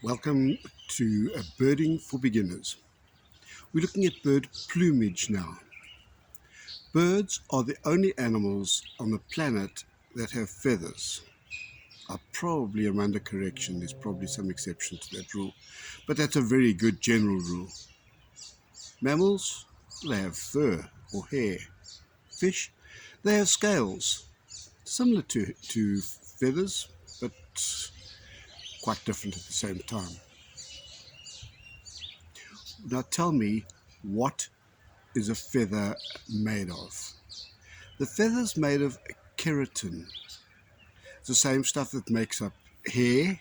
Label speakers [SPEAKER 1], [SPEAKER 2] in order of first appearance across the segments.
[SPEAKER 1] Welcome to Birding for Beginners. We're looking at bird plumage now. Birds are the only animals on the planet that have feathers. I probably am under correction, there's probably some exception to that rule, but that's a very good general rule. Mammals, they have fur or hair. Fish, they have scales, similar to feathers, but quite different at the same time. Now tell me, what is a feather made of? The feather's made of keratin. It's the same stuff that makes up hair,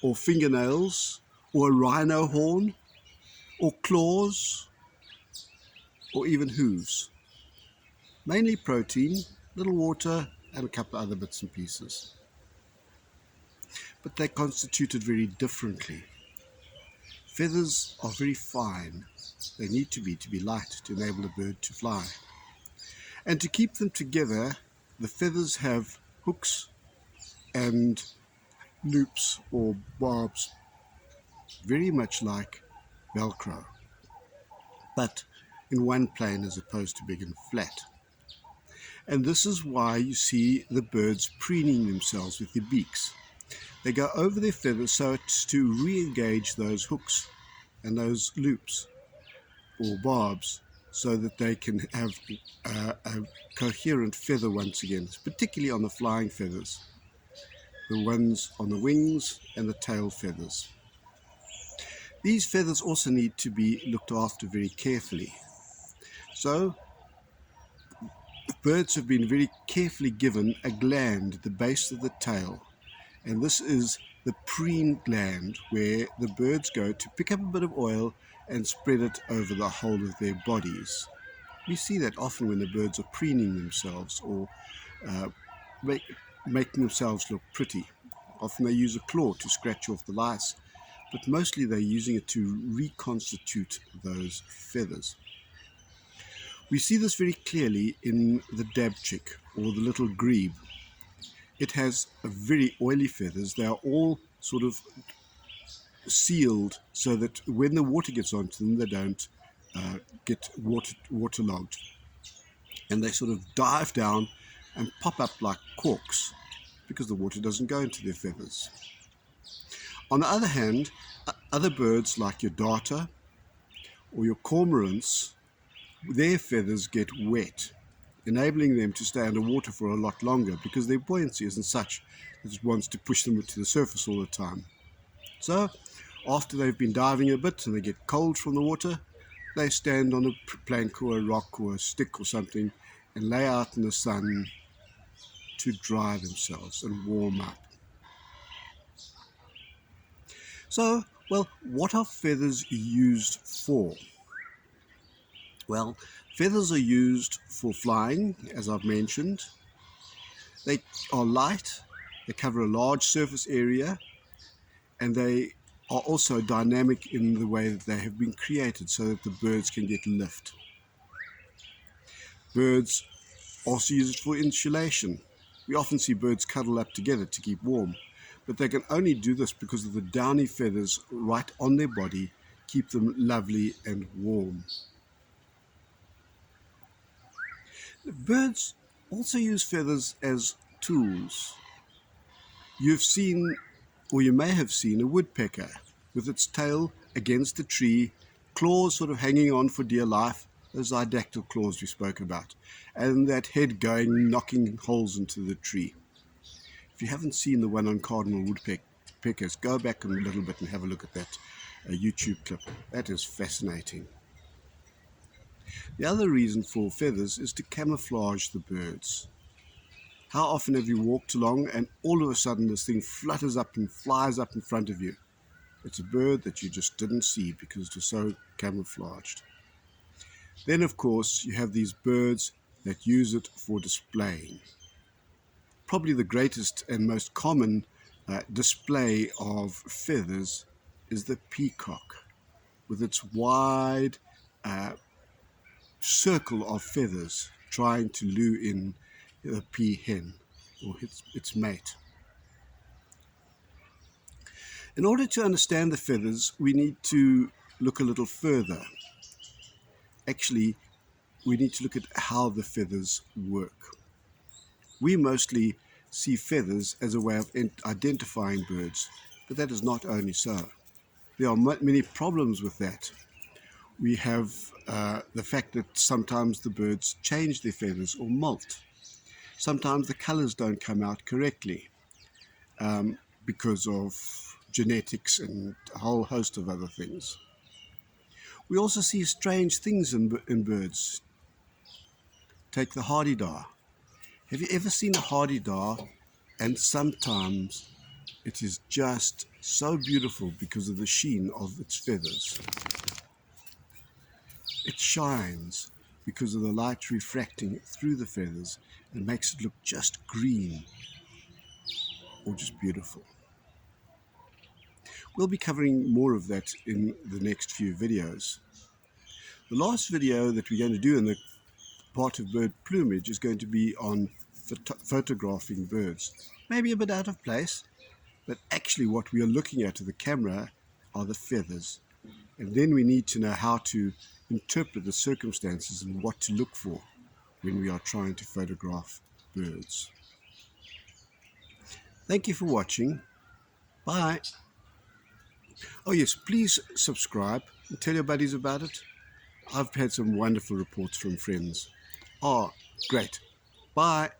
[SPEAKER 1] or fingernails, or a rhino horn, or claws, or even hooves. Mainly protein, little water, and a couple of other bits and pieces. But they're constituted very differently. Feathers are very fine. They need to be light to enable a bird to fly. And to keep them together, the feathers have hooks and loops or barbs, very much like Velcro, but in one plane as opposed to big and flat. And this is why you see the birds preening themselves with their beaks. They go over their feathers so as to re-engage those hooks and those loops or barbs so that they can have a coherent feather once again, particularly on the flying feathers, the ones on the wings and the tail feathers. These feathers also need to be looked after very carefully. So birds have been very carefully given a gland at the base of the tail, and this is the preen gland, where the birds go to pick up a bit of oil and spread it over the whole of their bodies. We see that often when the birds are preening themselves or making themselves look pretty. Often they use a claw to scratch off the lice, but mostly they're using it to reconstitute those feathers. We see this very clearly in the dabchick or the little grebe. It has very oily feathers. They are all sort of sealed so that when the water gets onto them, they don't get waterlogged. And they sort of dive down and pop up like corks because the water doesn't go into their feathers. On the other hand, other birds like your darter or your cormorants, their feathers get wet, enabling them to stay underwater for a lot longer because their buoyancy isn't such that it wants to push them to the surface all the time. So after they've been diving a bit and they get cold from the water, they stand on a plank or a rock or a stick or something and lay out in the sun to dry themselves and warm up. So, well, what are feathers used for? Well, feathers are used for flying, as I've mentioned. They are light, they cover a large surface area, and they are also dynamic in the way that they have been created so that the birds can get lift. Birds also use it for insulation. We often see birds cuddle up together to keep warm, but they can only do this because of the downy feathers right on their body keep them lovely and warm. Birds also use feathers as tools. You've seen, or you may have seen, a woodpecker with its tail against a tree, claws sort of hanging on for dear life, those didactyl claws we spoke about, and that head going, knocking holes into the tree. If you haven't seen the one on cardinal woodpeckers, go back a little bit and have a look at that YouTube clip. That is fascinating. The other reason for feathers is to camouflage the birds. How often have you walked along and all of a sudden this thing flutters up and flies up in front of you? It's a bird that you just didn't see because it was so camouflaged. Then, of course, you have these birds that use it for displaying. Probably the greatest and most common display of feathers is the peacock, with its wide circle of feathers trying to lure in the peahen or its mate. In order to understand the feathers, we need to look a little further. Actually, we need to look at how the feathers work. We mostly see feathers as a way of identifying birds, but that is not only so. There are many problems with that. We have the fact that sometimes the birds change their feathers or molt. Sometimes the colors don't come out correctly because of genetics and a whole host of other things. We also see strange things in birds. Take the hardy-dar. Have you ever seen a hardy-dar? And sometimes it is just so beautiful because of the sheen of its feathers. It shines because of the light refracting through the feathers and makes it look just green or just beautiful. We'll be covering more of that in the next few videos. The last video that we're going to do in the part of bird plumage is going to be on photographing birds. Maybe a bit out of place, but actually what we are looking at with the camera are the feathers. And then we need to know how to interpret the circumstances and what to look for when we are trying to photograph birds. Thank you for watching. Bye. Oh yes, please subscribe and tell your buddies about it. I've had some wonderful reports from friends. Oh, great. Bye.